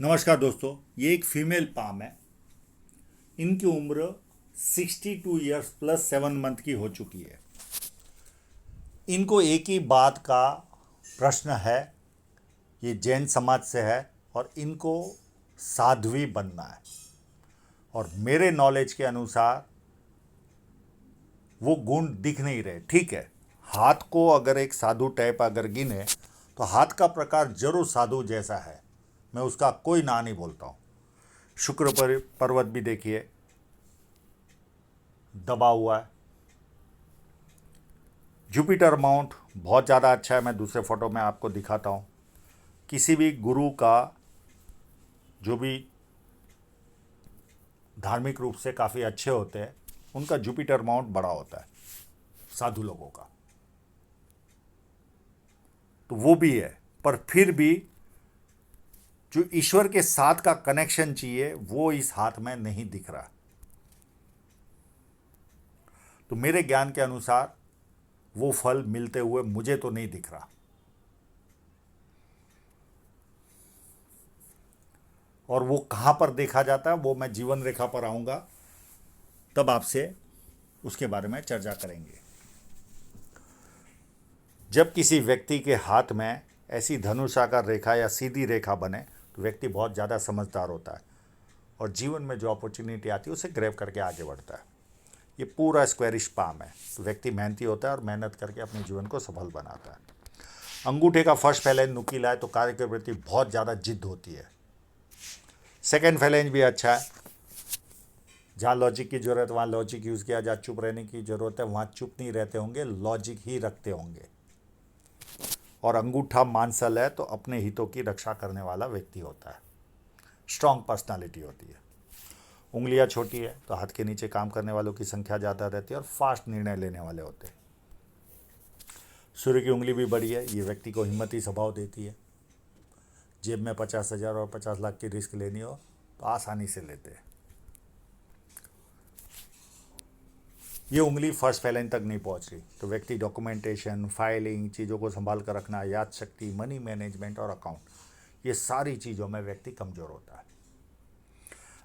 नमस्कार दोस्तों। ये एक फीमेल पाम है। इनकी उम्र 62 ईयर्स प्लस 7 मंथ की हो चुकी है। इनको एक ही बात का प्रश्न है। ये जैन समाज से है और इनको साध्वी बनना है। और मेरे नॉलेज के अनुसार वो गुण दिख नहीं रहे। ठीक है, हाथ को अगर एक साधु टाइप अगर गिने तो हाथ का प्रकार जरूर साधु जैसा है। मैं उसका कोई ना नहीं बोलता हूँ। पर्वत भी देखिए, दबा हुआ है। जुपिटर माउंट बहुत ज़्यादा अच्छा है। मैं दूसरे फोटो में आपको दिखाता हूँ। किसी भी गुरु का जो भी धार्मिक रूप से काफ़ी अच्छे होते हैं, उनका जुपिटर माउंट बड़ा होता है। साधु लोगों का तो वो भी है, पर फिर भी जो ईश्वर के साथ का कनेक्शन चाहिए वो इस हाथ में नहीं दिख रहा। तो मेरे ज्ञान के अनुसार वो फल मिलते हुए मुझे तो नहीं दिख रहा। और वो कहाँ पर देखा जाता है वो मैं जीवन रेखा पर आऊँगा, तब आपसे उसके बारे में चर्चा करेंगे। जब किसी व्यक्ति के हाथ में ऐसी धनुषाकार रेखा या सीधी रेखा बने तो व्यक्ति बहुत ज़्यादा समझदार होता है और जीवन में जो अपॉर्चुनिटी आती है उसे ग्रैब करके आगे बढ़ता है। ये पूरा स्क्वायरिश पाम है, तो व्यक्ति मेहनती होता है और मेहनत करके अपने जीवन को सफल बनाता है। अंगूठे का फर्स्ट फैलेंज नुकीला है तो कार्य के प्रति बहुत ज़्यादा जिद्द होती है। सेकेंड फैलेंज भी अच्छा है। जहाँ लॉजिक की ज़रूरत वहाँ लॉजिक यूज़ किया, जहाँ चुप रहने की ज़रूरत है वहाँ चुप नहीं रहते होंगे, लॉजिक ही रखते होंगे। और अंगूठा मांसल है तो अपने हितों की रक्षा करने वाला व्यक्ति होता है। स्ट्रांग पर्सनालिटी होती है। उंगलियां छोटी है तो हाथ के नीचे काम करने वालों की संख्या ज़्यादा रहती है और फास्ट निर्णय लेने वाले होते हैं। सूर्य की उंगली भी बड़ी है, ये व्यक्ति को हिम्मती स्वभाव देती है। जेब में 50,000 और 50 लाख की रिस्क लेनी हो तो आसानी से लेते हैं। ये उंगली फर्स्ट फैलेंज तक नहीं पहुंच रही तो व्यक्ति डॉक्यूमेंटेशन, फाइलिंग, चीज़ों को संभाल कर रखना, याद शक्ति, मनी मैनेजमेंट और अकाउंट, ये सारी चीज़ों में व्यक्ति कमज़ोर होता है।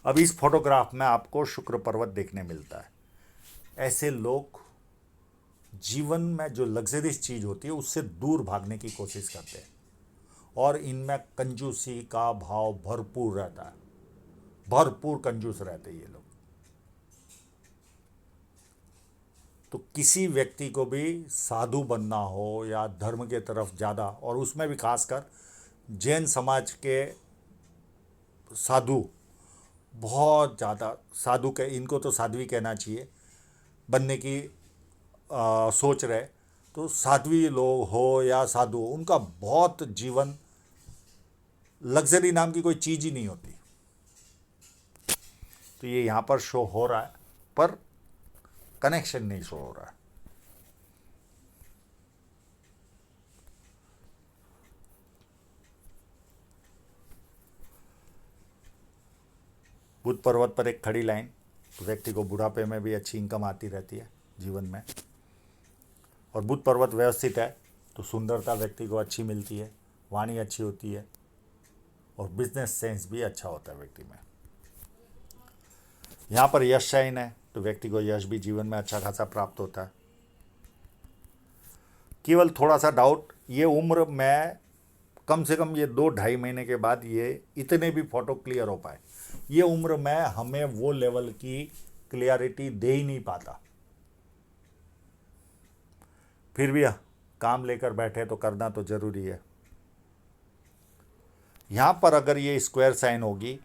अब इस फोटोग्राफ में आपको शुक्र पर्वत देखने मिलता है। ऐसे लोग जीवन में जो लग्जरियस चीज़ होती है उससे दूर भागने की कोशिश करते हैं और इनमें कंजूसी का भाव भरपूर रहता है। भरपूर कंजूस रहते हैं ये लोग। तो किसी व्यक्ति को भी साधु बनना हो या धर्म के तरफ ज़्यादा, और उसमें भी खासकर जैन समाज के साधु, बहुत ज़्यादा साधु के, इनको तो साध्वी कहना चाहिए, बनने की सोच रहे, तो साध्वी लोग हो या साधु, उनका बहुत जीवन लग्जरी नाम की कोई चीज़ ही नहीं होती। तो ये यहाँ पर शो हो रहा है पर कनेक्शन नहीं शो हो रहा है। बुध पर्वत पर एक खड़ी लाइन, तो व्यक्ति को बुढ़ापे में भी अच्छी इनकम आती रहती है जीवन में। और बुध पर्वत व्यवस्थित है तो सुंदरता व्यक्ति को अच्छी मिलती है, वाणी अच्छी होती है और बिजनेस सेंस भी अच्छा होता है व्यक्ति में। यहाँ पर यश शाइन है तो व्यक्ति को यश भी जीवन में अच्छा खासा प्राप्त होता है। केवल थोड़ा सा डाउट, ये उम्र में कम से कम ये 2-2.5 महीने के बाद ये इतने भी फोटो क्लियर हो पाए, ये उम्र में हमें वो लेवल की क्लियरिटी दे ही नहीं पाता। फिर भी काम लेकर बैठे तो करना तो ज़रूरी है। यहाँ पर अगर ये स्क्वायर साइन होगी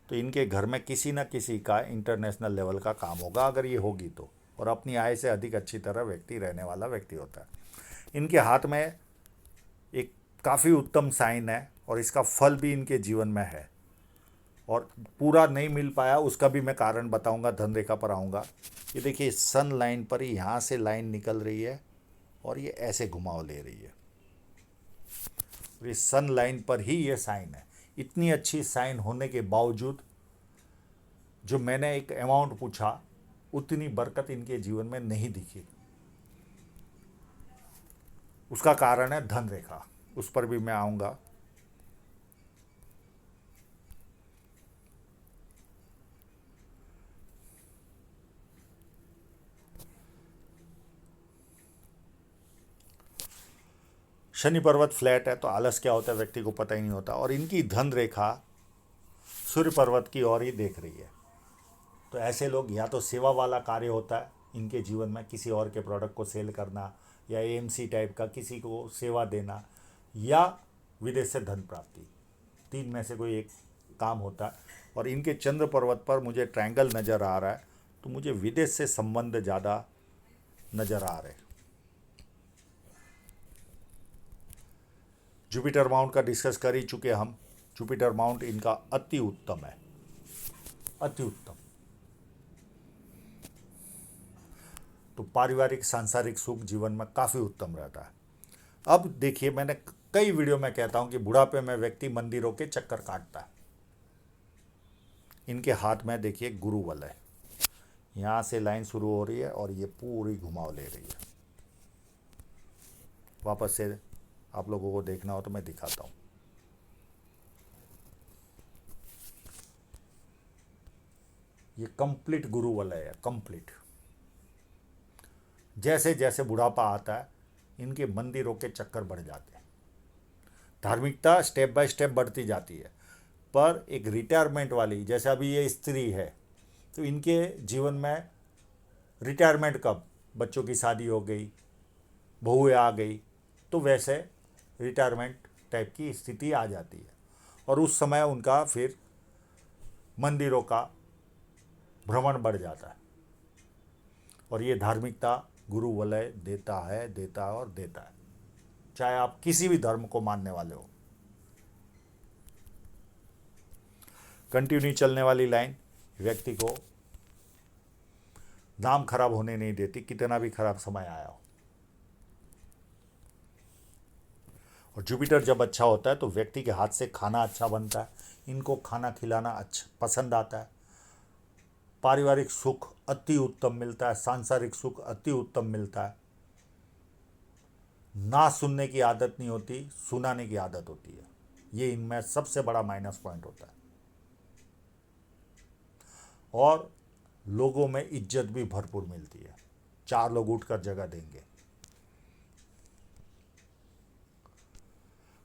तो इनके घर में किसी न किसी का इंटरनेशनल लेवल का काम होगा, अगर ये होगी तो। और अपनी आय से अधिक अच्छी तरह व्यक्ति रहने वाला व्यक्ति होता है। इनके हाथ में एक काफ़ी उत्तम साइन है और इसका फल भी इनके जीवन में है और पूरा नहीं मिल पाया उसका भी मैं कारण बताऊंगा, धन रेखा पर आऊँगा। ये देखिए सन लाइन पर ही यहाँ से लाइन निकल रही है और ये ऐसे घुमाव ले रही है। और इस सन लाइन पर ही ये साइन है। इतनी अच्छी साइन होने के बावजूद जो मैंने एक अमाउंट पूछा उतनी बरकत इनके जीवन में नहीं दिखी। उसका कारण है धन रेखा, उस पर भी मैं आऊँगा। शनि पर्वत फ्लैट है तो आलस क्या होता है व्यक्ति को पता ही नहीं होता, और इनकी धन रेखा सूर्य पर्वत की ओर ही देख रही है। तो ऐसे लोग या तो सेवा वाला कार्य होता है इनके जीवन में, किसी और के प्रोडक्ट को सेल करना या एएमसी टाइप का किसी को सेवा देना, या विदेश से धन प्राप्ति, तीन में से कोई एक काम होता है। और इनके चंद्र पर्वत पर मुझे ट्रायंगल नज़र आ रहा है, तो मुझे विदेश से संबंध ज़्यादा नज़र आ रहे हैं। जुपिटर माउंट का डिस्कस कर ही चुके हम। जुपिटर माउंट इनका अति उत्तम है, अति उत्तम। तो पारिवारिक सांसारिक सुख जीवन में काफ़ी उत्तम रहता है। अब देखिए, मैंने कई वीडियो में कहता हूं कि बुढ़ापे में व्यक्ति मंदिरों के चक्कर काटता है। इनके हाथ में देखिए गुरु बल है, यहाँ से लाइन शुरू हो रही है और ये पूरी घुमाव ले रही है। वापस से आप लोगों को देखना हो तो मैं दिखाता हूँ। ये कंप्लीट गुरु वलय है, कंप्लीट। जैसे जैसे बुढ़ापा आता है इनके मंदिरों के चक्कर बढ़ जाते हैं। धार्मिकता स्टेप बाय स्टेप बढ़ती जाती है, पर एक रिटायरमेंट वाली, जैसे अभी ये स्त्री है तो इनके जीवन में रिटायरमेंट कब, बच्चों की शादी हो गई, बहुएं आ गई, तो वैसे रिटायरमेंट टाइप की स्थिति आ जाती है, और उस समय उनका फिर मंदिरों का भ्रमण बढ़ जाता है। और ये धार्मिकता गुरु वलय देता है, देता है और देता है, चाहे आप किसी भी धर्म को मानने वाले हो। कंटिन्यू चलने वाली लाइन व्यक्ति को नाम खराब होने नहीं देती, कितना भी खराब समय आया हो। और जुपिटर जब अच्छा होता है तो व्यक्ति के हाथ से खाना अच्छा बनता है, इनको खाना खिलाना अच्छा पसंद आता है। पारिवारिक सुख अति उत्तम मिलता है, सांसारिक सुख अति उत्तम मिलता है। ना सुनने की आदत नहीं होती, सुनाने की आदत होती है, ये इनमें सबसे बड़ा माइनस पॉइंट होता है। और लोगों में इज्जत भी भरपूर मिलती है, चार लोग उठकर जगह देंगे।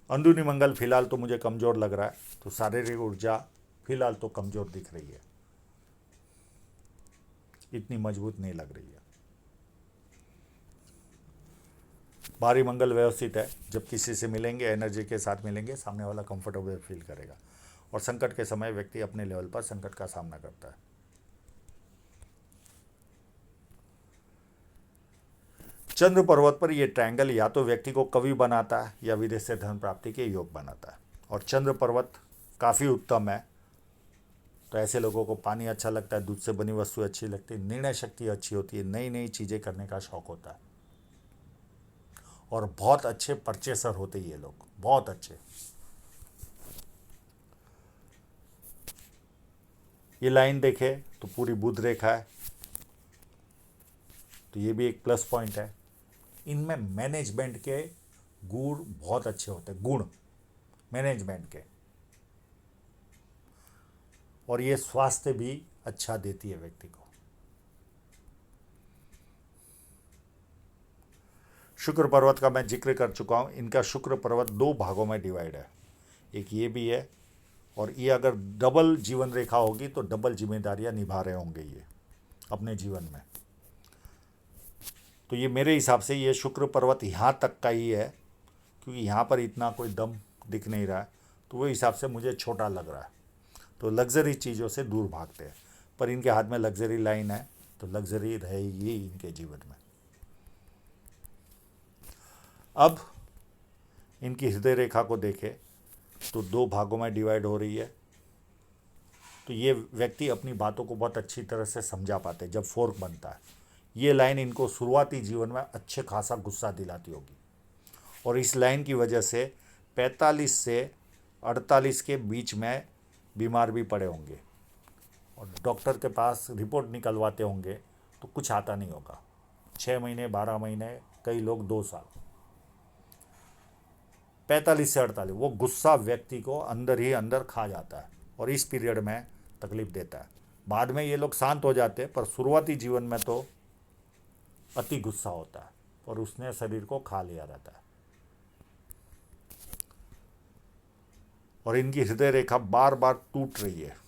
अंदरूनी मंगल फिलहाल तो मुझे कमज़ोर लग रहा है, तो शारीरिक ऊर्जा फिलहाल तो कमज़ोर दिख रही है, इतनी मजबूत नहीं लग रही है। बाहरी मंगल व्यवस्थित है, जब किसी से मिलेंगे एनर्जी के साथ मिलेंगे, सामने वाला कंफर्टेबल फील करेगा। और संकट के समय व्यक्ति अपने लेवल पर संकट का सामना करता है। चंद्र पर्वत पर यह ट्रायंगल या तो व्यक्ति को कवि बनाता है या विदेश से धन प्राप्ति के योग बनाता है। और चंद्र पर्वत काफ़ी उत्तम है, तो ऐसे लोगों को पानी अच्छा लगता है, दूध से बनी वस्तु अच्छी लगती है, निर्णय शक्ति अच्छी होती है, नई नई चीज़ें करने का शौक होता है, और बहुत अच्छे परचेसर होते हैं ये लोग, बहुत अच्छे। ये लाइन देखे तो पूरी बुध रेखा है, तो ये भी एक प्लस पॉइंट है। इनमें मैनेजमेंट के गुण बहुत अच्छे होते हैं, गुण मैनेजमेंट के, और ये स्वास्थ्य भी अच्छा देती है व्यक्ति को। शुक्र पर्वत का मैं जिक्र कर चुका हूँ। इनका शुक्र पर्वत दो भागों में डिवाइड है, एक ये भी है, और ये अगर डबल जीवन रेखा होगी तो डबल जिम्मेदारियां निभा रहे होंगे ये अपने जीवन में। तो ये मेरे हिसाब से ये शुक्र पर्वत यहाँ तक का ही है, क्योंकि यहाँ पर इतना कोई दम दिख नहीं रहा है, तो वो हिसाब से मुझे छोटा लग रहा है। तो लग्जरी चीज़ों से दूर भागते हैं, पर इनके हाथ में लग्जरी लाइन है, तो लग्जरी रहेगी इनके जीवन में। अब इनकी हृदय रेखा को देखें तो दो भागों में डिवाइड हो रही है। तो ये व्यक्ति अपनी बातों को बहुत अच्छी तरह से समझा पाते हैं जब फोर्क बनता है। ये लाइन इनको शुरुआती जीवन में अच्छे खासा गुस्सा दिलाती होगी, और इस लाइन की वजह से 45 से 48 के बीच में बीमार भी पड़े होंगे, और डॉक्टर के पास रिपोर्ट निकलवाते होंगे तो कुछ आता नहीं होगा। 6 महीने, 12 महीने, कई लोग 2 साल। 45 से 48 वो गुस्सा व्यक्ति को अंदर ही अंदर खा जाता है, और इस पीरियड में तकलीफ देता है। बाद में ये लोग शांत हो जाते हैं, पर शुरुआती जीवन में तो अति गुस्सा होता है, और उसने शरीर को खा लिया रहता है। और इनकी हृदय रेखा बार बार टूट रही है।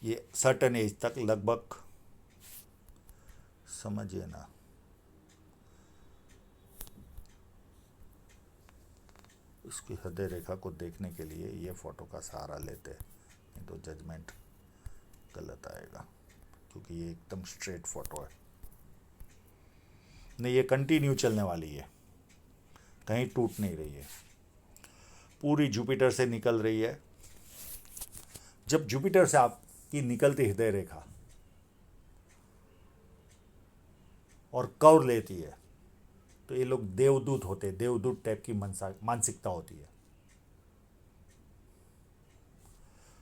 ये सर्टन एज तक लगभग, समझिए ना, इसकी हृदय रेखा को देखने के लिए ये फोटो का सहारा लेते हैं, नहीं तो जजमेंट गलत आएगा, क्योंकि ये एकदम स्ट्रेट फोटो है। नहीं, ये कंटिन्यू चलने वाली है, कहीं टूट नहीं रही है, पूरी जुपिटर से निकल रही है। जब जुपिटर से आपकी निकलती हृदय रेखा और कर्व लेती है तो ये लोग देवदूत होते, देवदूत टाइप की मानसिकता होती है।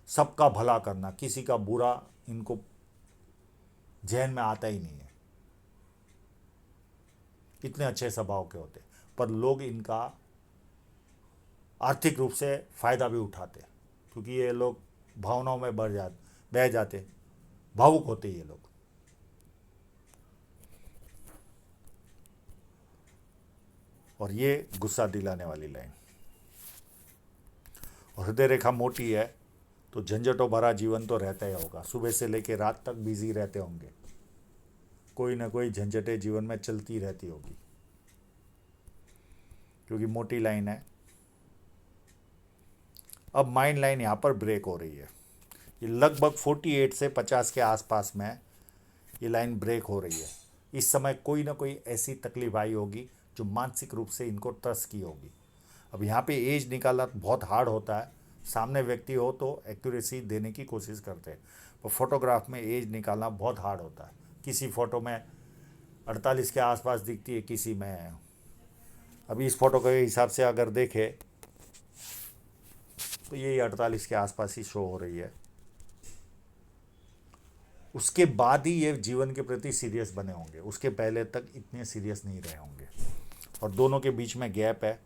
सबका भला करना, किसी का बुरा इनको जहन में आता ही नहीं है, इतने अच्छे स्वभाव के होते। पर लोग इनका आर्थिक रूप से फायदा भी उठाते, क्योंकि ये लोग भावनाओं में बह जाते, भावुक होते ये लोग। और ये गुस्सा दिलाने वाली लाइन। और हृदय रेखा मोटी है तो झंझटों भरा जीवन तो रहता ही होगा, सुबह से लेकर रात तक बिजी रहते होंगे, कोई ना कोई झंझटें जीवन में चलती रहती होगी, क्योंकि मोटी लाइन है। अब माइंड लाइन यहाँ पर ब्रेक हो रही है, ये लगभग 48 से 50 के आसपास में ये लाइन ब्रेक हो रही है। इस समय कोई ना कोई ऐसी तकलीफ आई होगी जो मानसिक रूप से इनको त्रस की होगी। अब यहाँ पे एज निकालना बहुत हार्ड होता है, सामने व्यक्ति हो तो एक्यूरेसी देने की कोशिश करते हैं, पर फोटोग्राफ में एज निकालना बहुत हार्ड होता है। किसी फ़ोटो में 48 के आसपास दिखती है, किसी में, अभी इस फोटो के हिसाब से अगर देखें तो यही 48 के आसपास ही शो हो रही है। उसके बाद ही ये जीवन के प्रति सीरियस बने होंगे, उसके पहले तक इतने सीरियस नहीं रहे होंगे। और दोनों के बीच में गैप है,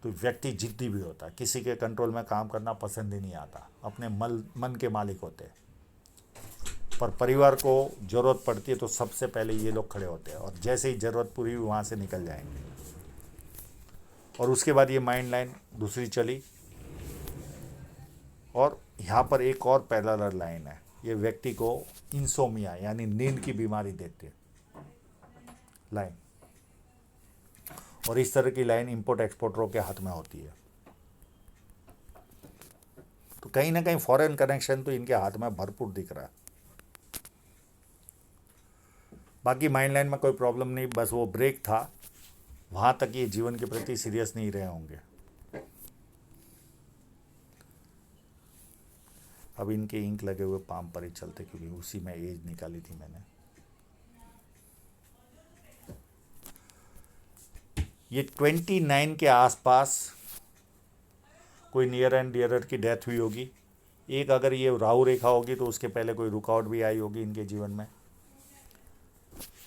तो व्यक्ति जिद्दी भी होता है, किसी के कंट्रोल में काम करना पसंद ही नहीं आता, अपने मन के मालिक होते हैं। पर परिवार को ज़रूरत पड़ती है तो सबसे पहले ये लोग खड़े होते हैं, और जैसे ही ज़रूरत पूरी हुई वहाँ से निकल जाएंगे। और उसके बाद ये माइंड लाइन दूसरी चली, और यहाँ पर एक और पैरेलल लाइन है, ये व्यक्ति को इंसोमिया यानी नींद की बीमारी देती है लाइन। और इस तरह की लाइन इंपोर्ट एक्सपोर्टरों के हाथ में होती है, तो कहीं ना कहीं फॉरेन कनेक्शन तो इनके हाथ में भरपूर दिख रहा है। बाकी माइंड लाइन में कोई प्रॉब्लम नहीं, बस वो ब्रेक था, वहाँ तक ये जीवन के प्रति सीरियस नहीं रहे होंगे। अब इनके इंक लगे हुए पाम पर ही चलते, क्योंकि उसी में एज निकाली थी मैंने। ये 29 के आसपास कोई नियर एंड डियरर की डेथ हुई होगी। एक अगर ये राहु रेखा होगी तो उसके पहले कोई रुकावट भी आई होगी इनके जीवन में।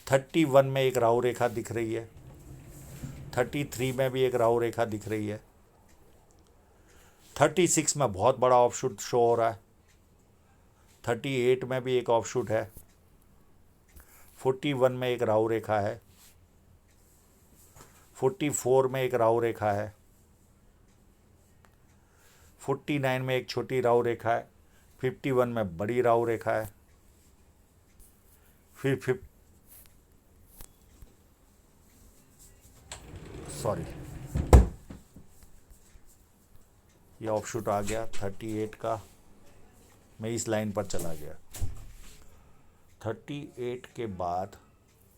31 में एक राहु रेखा दिख रही है, 33 में भी एक राहु रेखा दिख रही है, 36 में बहुत बड़ा ऑफशूट शो हो रहा है, 38 में भी एक ऑफशूट है, 41 में एक राहु रेखा है, 44 में एक राहु रेखा है, 49 में एक छोटी राहु रेखा है, 51 में बड़ी राहु रेखा है, फिर सॉरी ये ऑफशूट आ गया 38 का, मैं इस लाइन पर चला गया। 38 के बाद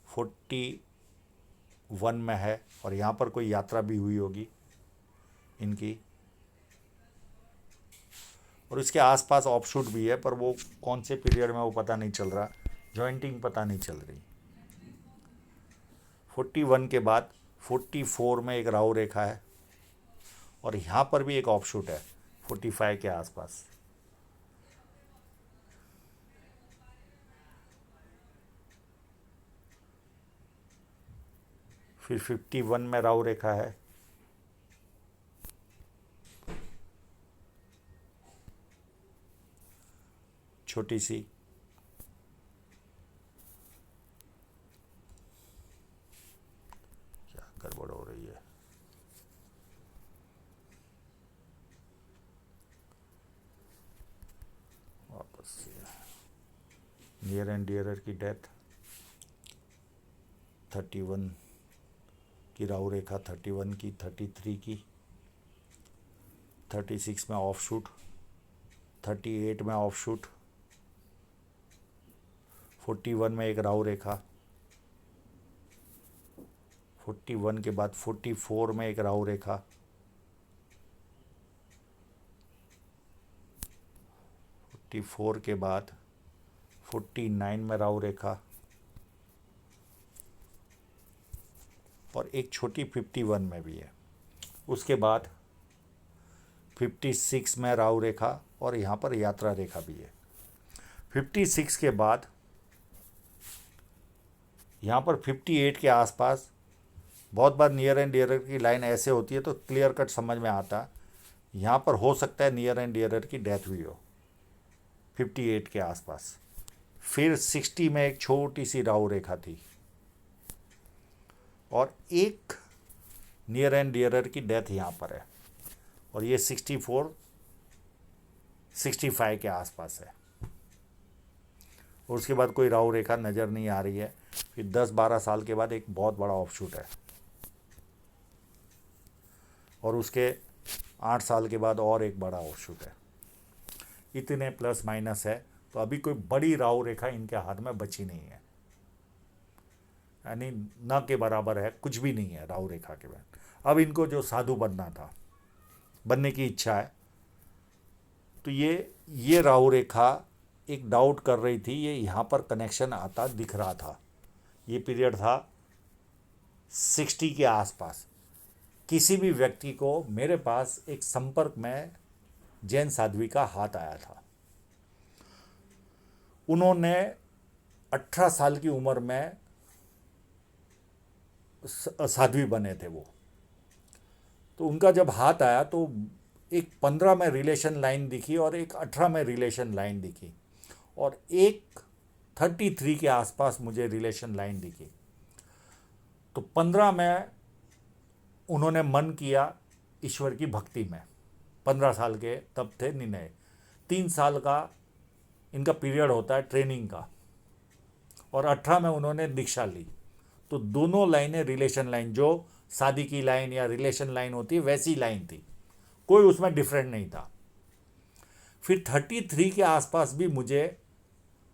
41 में है, और यहाँ पर कोई यात्रा भी हुई होगी इनकी, और इसके आसपास ऑफशूट भी है, पर वो कौन से पीरियड में वो पता नहीं चल रहा, जॉइंटिंग पता नहीं चल रही। 41 के बाद 44 में एक राहु रेखा है, और यहाँ पर भी एक ऑफशूट है 45 के आसपास। फिर 51 में राहु रेखा है, छोटी सी, नियर एंड डियरर की डेथ, 31 की राहु रेखा, 31 की, 33 की, 36 में ऑफ शूट, 38 में ऑफ शूट, 41 में एक राहु रेखा, 41 के बाद 44 में एक राहु रेखा, 44 के बाद 49 में राहु रेखा, और एक छोटी 51 में भी है। उसके बाद 56 में राहु रेखा और यहाँ पर यात्रा रेखा भी है। 56 के बाद यहाँ पर 58 के आसपास, बहुत बार नियर एंड डियरर की लाइन ऐसे होती है तो क्लियर कट समझ में आता है, यहाँ पर हो सकता है नियर एंड डियरर की डेथ हुई हो 58 के आसपास। फिर 60 में एक छोटी सी राहु रेखा थी और एक नियर एंड डियरर की डेथ यहाँ पर है, और ये 64 65 के आसपास है। और उसके बाद कोई राहु रेखा नज़र नहीं आ रही है। फिर 10-12 साल के बाद एक बहुत बड़ा ऑफशूट है, और उसके 8 साल के बाद और एक बड़ा ऑफशूट है। इतने प्लस माइनस है, तो अभी कोई बड़ी राहु रेखा इनके हाथ में बची नहीं है, यानी न के बराबर है, कुछ भी नहीं है राहु रेखा के बाद। अब इनको जो साधु बनना था, बनने की इच्छा है, तो ये राहु रेखा एक डाउट कर रही थी, ये यहाँ पर कनेक्शन आता दिख रहा था। ये पीरियड था 60 के आसपास। किसी भी व्यक्ति को मेरे पास एक संपर्क में जैन साध्वी का हाथ आया था। उन्होंने 18 साल की उम्र में साध्वी बने थे वो। तो उनका जब हाथ आया तो एक 15 में रिलेशन लाइन दिखी और एक 18 में रिलेशन लाइन दिखी, और एक 33 के आसपास मुझे रिलेशन लाइन दिखी। तो 15 में उन्होंने मन किया ईश्वर की भक्ति में, 15 साल के तब थे, निर्णय 3 साल का इनका पीरियड होता है ट्रेनिंग का, और 18 में उन्होंने दीक्षा ली। तो दोनों लाइनें रिलेशन लाइन, जो शादी की लाइन या रिलेशन लाइन होती है वैसी लाइन थी, कोई उसमें डिफरेंट नहीं था। फिर 33 के आसपास भी मुझे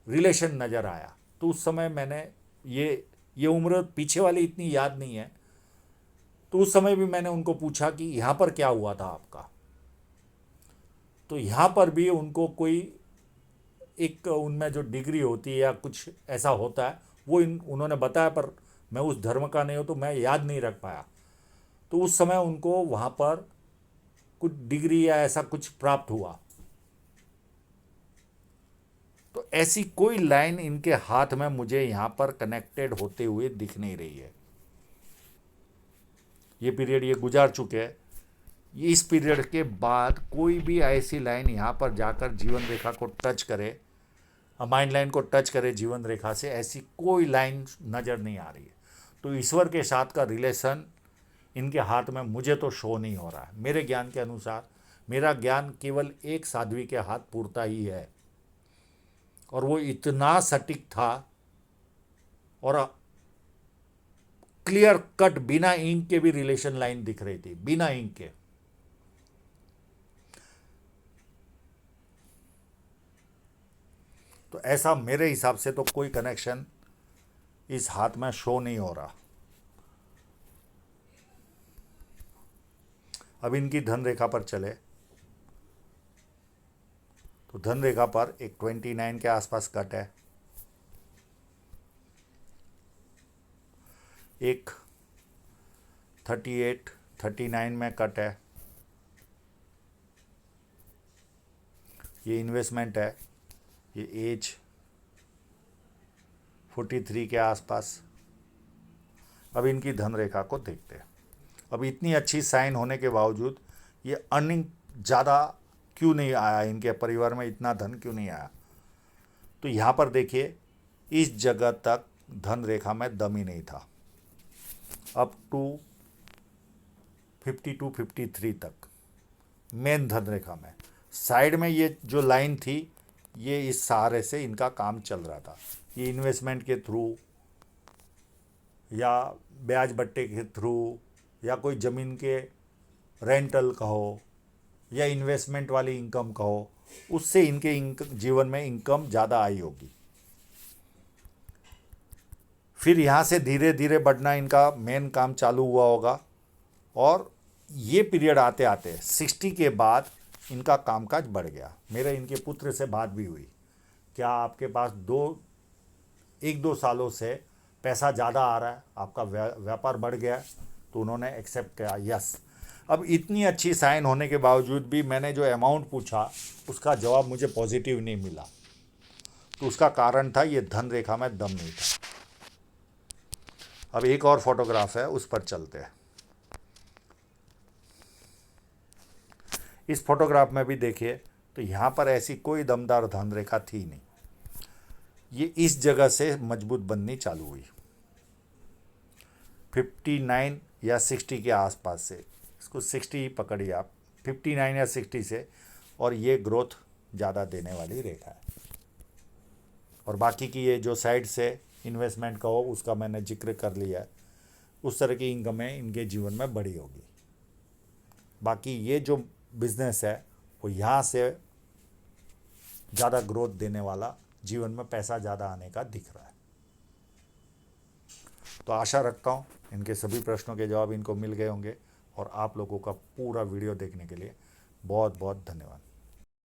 रिलेशन नज़र आया। तो उस समय मैंने ये उम्र पीछे वाली इतनी याद नहीं है, तो उस समय भी मैंने उनको पूछा कि यहाँ पर क्या हुआ था आपका। तो यहाँ पर भी उनको कोई एक उनमें जो डिग्री होती है या कुछ ऐसा होता है वो उन्होंने बताया, पर मैं उस धर्म का नहीं हूँ तो मैं याद नहीं रख पाया। तो उस समय उनको वहाँ पर कुछ डिग्री या ऐसा कुछ प्राप्त हुआ। तो ऐसी कोई लाइन इनके हाथ में मुझे यहाँ पर कनेक्टेड होते हुए दिख नहीं रही है। ये पीरियड ये गुजार चुके हैं। इस पीरियड के बाद कोई भी ऐसी लाइन यहाँ पर जाकर जीवन रेखा को टच करे, माइंड लाइन को टच करे जीवन रेखा से, ऐसी कोई लाइन नज़र नहीं आ रही है। तो ईश्वर के साथ का रिलेशन इनके हाथ में मुझे तो शो नहीं हो रहा है। मेरे ज्ञान के अनुसार, मेरा ज्ञान केवल एक साध्वी के हाथ पूरता ही है, और वो इतना सटीक था और क्लियर कट, बिना इंक के भी रिलेशन लाइन दिख रही थी, बिना इंक के। तो ऐसा मेरे हिसाब से तो कोई कनेक्शन इस हाथ में शो नहीं हो रहा। अब इनकी धन रेखा पर चले तो धन रेखा पर एक 29 के आसपास कट है, एक 38 39 में कट है। ये इन्वेस्टमेंट है, ये एज 43 के आसपास। अब इनकी धन रेखा को देखते हैं। अब इतनी अच्छी साइन होने के बावजूद ये अर्निंग ज़्यादा क्यों नहीं आया, इनके परिवार में इतना धन क्यों नहीं आया। तो यहाँ पर देखिए, इस जगह तक धन रेखा में दम ही नहीं था, अप टू 52-53 तक मेन धन रेखा में। साइड में ये जो लाइन थी ये इस सहारे से इनका काम चल रहा था। ये इन्वेस्टमेंट के थ्रू या ब्याज बट्टे के थ्रू या कोई ज़मीन के रेंटल कहो या इन्वेस्टमेंट वाली इनकम कहो, उससे इनके जीवन में इनकम ज़्यादा आई होगी। फिर यहाँ से धीरे धीरे बढ़ना इनका मेन काम चालू हुआ होगा। और ये पीरियड आते आते 60 के बाद इनका कामकाज बढ़ गया। मेरे इनके पुत्र से बात भी हुई, क्या आपके पास 1-2 सालों से पैसा ज़्यादा आ रहा है, आपका व्यापार बढ़ गया है? तो उन्होंने एक्सेप्ट किया, यस। अब इतनी अच्छी साइन होने के बावजूद भी मैंने जो अमाउंट पूछा उसका जवाब मुझे पॉजिटिव नहीं मिला। तो उसका कारण था ये धन रेखा में दम नहीं था। अब एक और फोटोग्राफ है, उस पर चलते हैं। इस फोटोग्राफ में भी देखिए तो यहाँ पर ऐसी कोई दमदार धन रेखा थी नहीं। ये इस जगह से मजबूत बननी चालू हुई 59 या 60 के आसपास से। इसको 60 ही पकड़िए आप, 59 या 60 से। और ये ग्रोथ ज़्यादा देने वाली रेखा है। और बाकी की ये जो साइड से इन्वेस्टमेंट का हो उसका मैंने जिक्र कर लिया है। उस तरह की इनकमें इनके जीवन में बड़ी होगी। बाकी ये जो बिजनेस है वो यहाँ से ज़्यादा ग्रोथ देने वाला, जीवन में पैसा ज़्यादा आने का दिख रहा है। तो आशा रखता हूँ इनके सभी प्रश्नों के जवाब इनको मिल गए होंगे। और आप लोगों का पूरा वीडियो देखने के लिए बहुत बहुत धन्यवाद।